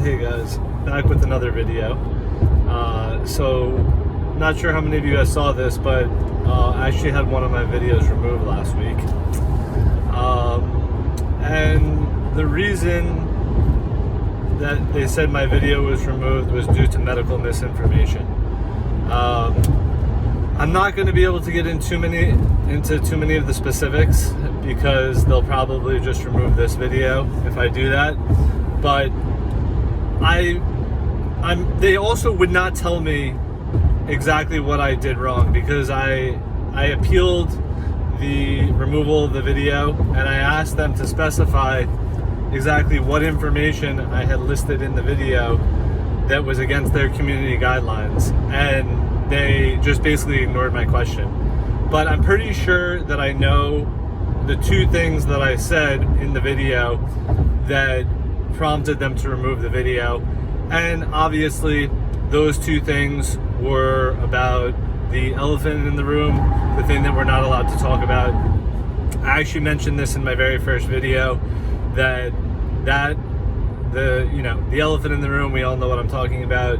Hey guys, back with another video. So not sure how many of you guys saw this, but I actually had one of my videos removed last week. And the reason that they said my video was removed was due to medical misinformation. I'm not going to be able to get into too many of the specifics because they'll probably just remove this video if I do that. But they also would not tell me exactly what I did wrong because I appealed the removal of the video and I asked them to specify exactly what information I had listed in the video that was against their community guidelines, and they just basically ignored my question. But I'm pretty sure that I know the two things that I said in the video that prompted them to remove the video, and obviously those two things were about the elephant in the room, the thing that we're not allowed to talk about. I actually mentioned this in my very first video, that the elephant in the room, we all know what I'm talking about,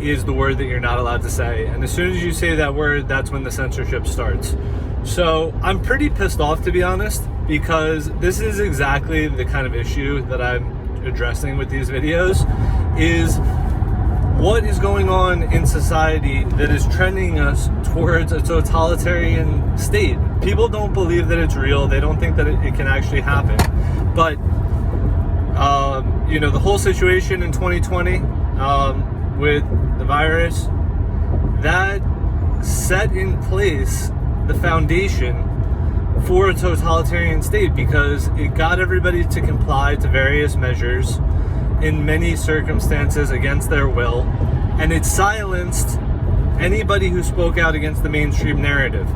is the word that you're not allowed to say. And as soon as you say that word, that's when the censorship starts. So I'm pretty pissed off, to be honest, because this is exactly the kind of issue that I'm addressing with these videos, is what is going on in society that is trending us towards a totalitarian state. People don't believe that it's real. They don't think that it can actually happen. But the whole situation in 2020 with the virus, that set in place the foundation for a totalitarian state, because it got everybody to comply to various measures in many circumstances against their will, and it silenced anybody who spoke out against the mainstream narrative.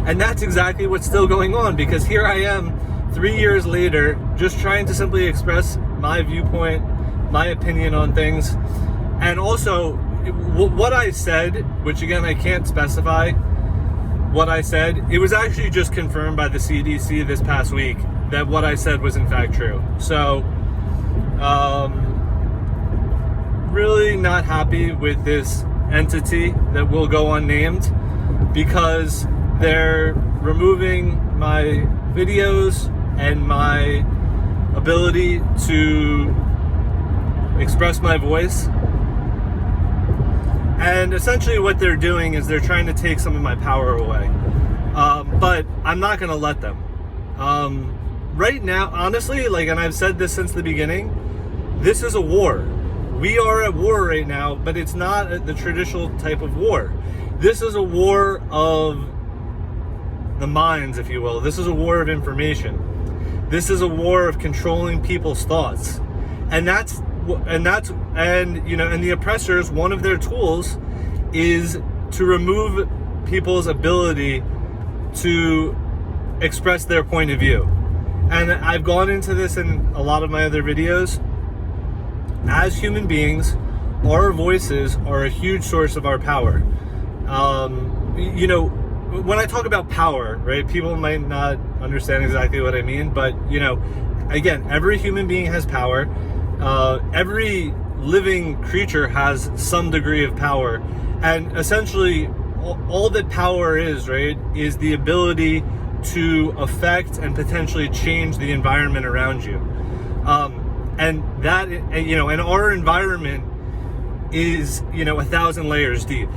And that's exactly what's still going on, because here I am 3 years later just trying to simply express my viewpoint, my opinion on things. And also what I said, which again I can't specify what I said, it was actually just confirmed by the CDC this past week that what I said was in fact true. So really not happy with this entity that will go unnamed, because they're removing my videos and my ability to express my voice. And essentially what they're doing is they're trying to take some of my power away. But I'm not going to let them. Right now, honestly, and I've said this since the beginning, this is a war. We are at war right now, but it's not the traditional type of war. This is a war of the minds, if you will. This is a war of information. This is a war of controlling people's thoughts. And the oppressors, one of their tools is to remove people's ability to express their point of view. And I've gone into this in a lot of my other videos. As human beings, our voices are a huge source of our power. When I talk about power, right, people might not understand exactly what I mean, but again, every human being has power. Every living creature has some degree of power, and essentially all that power is, right, is the ability to affect and potentially change the environment around you. And that, and our environment is, 1,000 layers deep.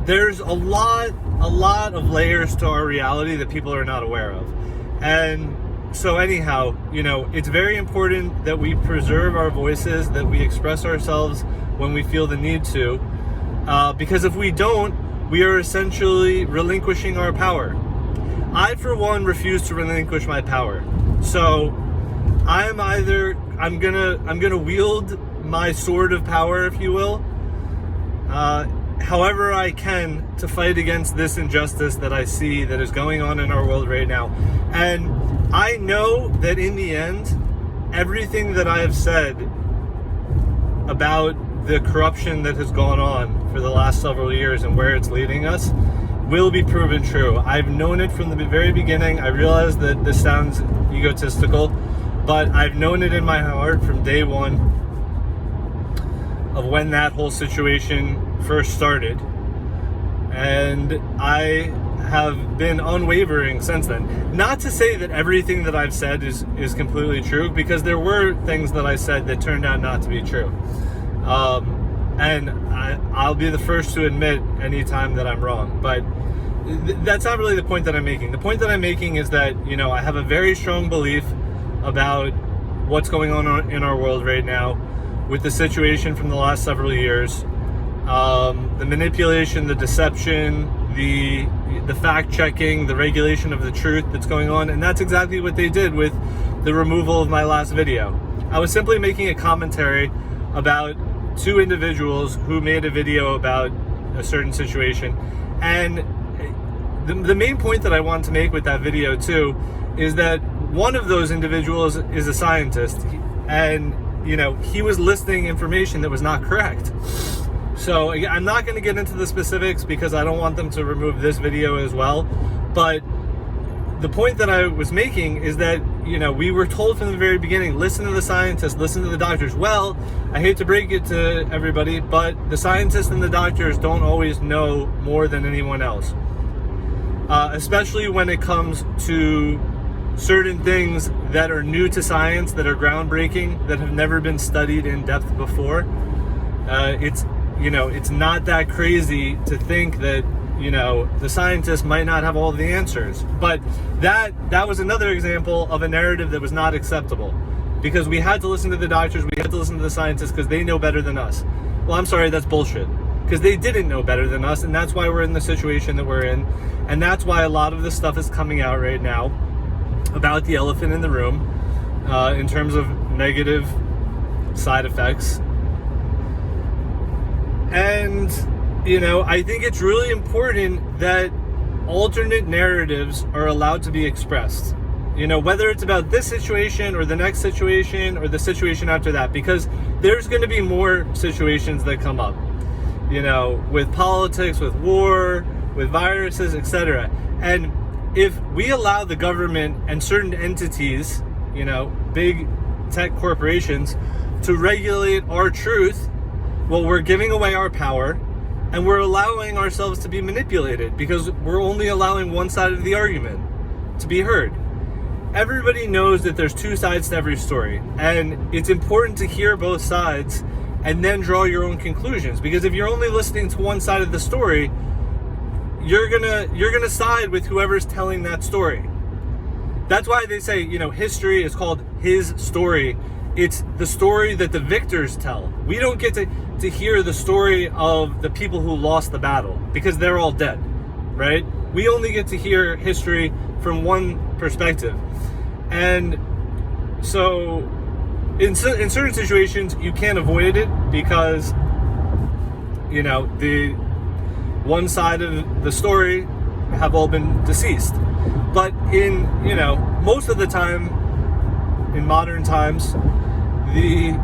There's a lot of layers to our reality that people are not aware of. And so anyhow, it's very important that we preserve our voices, that we express ourselves when we feel the need to, because if we don't, we are essentially relinquishing our power. I, for one, refuse to relinquish my power. So I'm gonna wield my sword of power, if you will, however I can, to fight against this injustice that I see that is going on in our world right now. And I know that in the end, everything that I have said about the corruption that has gone on for the last several years and where it's leading us will be proven true. I've known it from the very beginning. I realize that this sounds egotistical, but I've known it in my heart from day one of when that whole situation first started, and I have been unwavering since then. Not to say that everything that I've said is completely true, because there were things that I said that turned out not to be true. And I'll be the first to admit anytime that I'm wrong, but that's not really the point that I'm making. The point that I'm making is that, I have a very strong belief about what's going on in our world right now with the situation from the last several years. The manipulation, the deception, the fact-checking, the regulation of the truth that's going on, and that's exactly what they did with the removal of my last video. I was simply making a commentary about two individuals who made a video about a certain situation, and the main point that I want to make with that video too is that one of those individuals is a scientist, and he was listing information that was not correct. So I'm not going to get into the specifics because I don't want them to remove this video as well. But the point that I was making is that, we were told from the very beginning, listen to the scientists, listen to the doctors. Well, I hate to break it to everybody, but the scientists and the doctors don't always know more than anyone else. Especially when it comes to certain things that are new to science, that are groundbreaking, that have never been studied in depth before. It's not that crazy to think that, the scientists might not have all the answers. But that was another example of a narrative that was not acceptable, because we had to listen to the doctors, we had to listen to the scientists because they know better than us. Well, I'm sorry, that's bullshit, because they didn't know better than us, and that's why we're in the situation that we're in, and that's why a lot of this stuff is coming out right now about the elephant in the room, in terms of negative side effects. And I think it's really important that alternate narratives are allowed to be expressed, whether it's about this situation or the next situation or the situation after that, because there's going to be more situations that come up, with politics, with war, with viruses, etc. And if we allow the government and certain entities, big tech corporations, to regulate our truth, well, we're giving away our power, and we're allowing ourselves to be manipulated, because we're only allowing one side of the argument to be heard. Everybody knows that there's two sides to every story, and it's important to hear both sides and then draw your own conclusions, because if you're only listening to one side of the story, you're gonna side with whoever's telling that story. That's why they say, history is called his story. It's the story that the victors tell. We don't get to hear the story of the people who lost the battle, because they're all dead, right? We only get to hear history from one perspective. And so in certain situations, you can't avoid it, because, the one side of the story have all been deceased. But in, most of the time, in modern times, the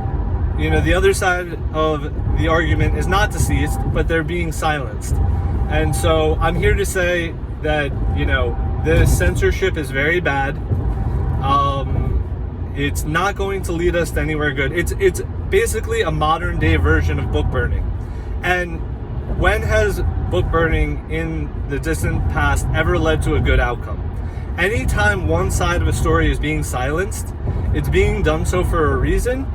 other side of the argument is not deceased, but they're being silenced. And so I'm here to say that, this censorship is very bad. It's not going to lead us to anywhere good. It's basically a modern day version of book burning. And when has book burning in the distant past ever led to a good outcome? Anytime one side of a story is being silenced, it's being done so for a reason,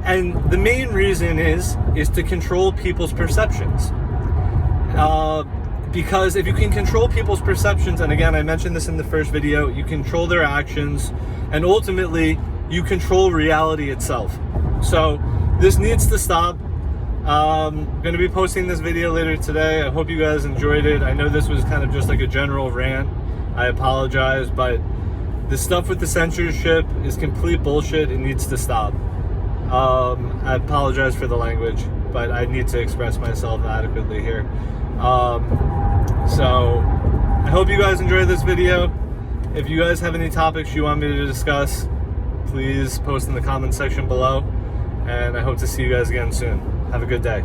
and the main reason is to control people's perceptions. Because if you can control people's perceptions, and again, I mentioned this in the first video, you control their actions, and ultimately, you control reality itself. So this needs to stop. I'm going to be posting this video later today. I hope you guys enjoyed it. I know this was kind of just like a general rant. I apologize, but the stuff with the censorship is complete bullshit. It needs to stop. I apologize for the language, but I need to express myself adequately here. So I hope you guys enjoyed this video. If you guys have any topics you want me to discuss, please post in the comment section below, and I hope to see you guys again soon. Have a good day.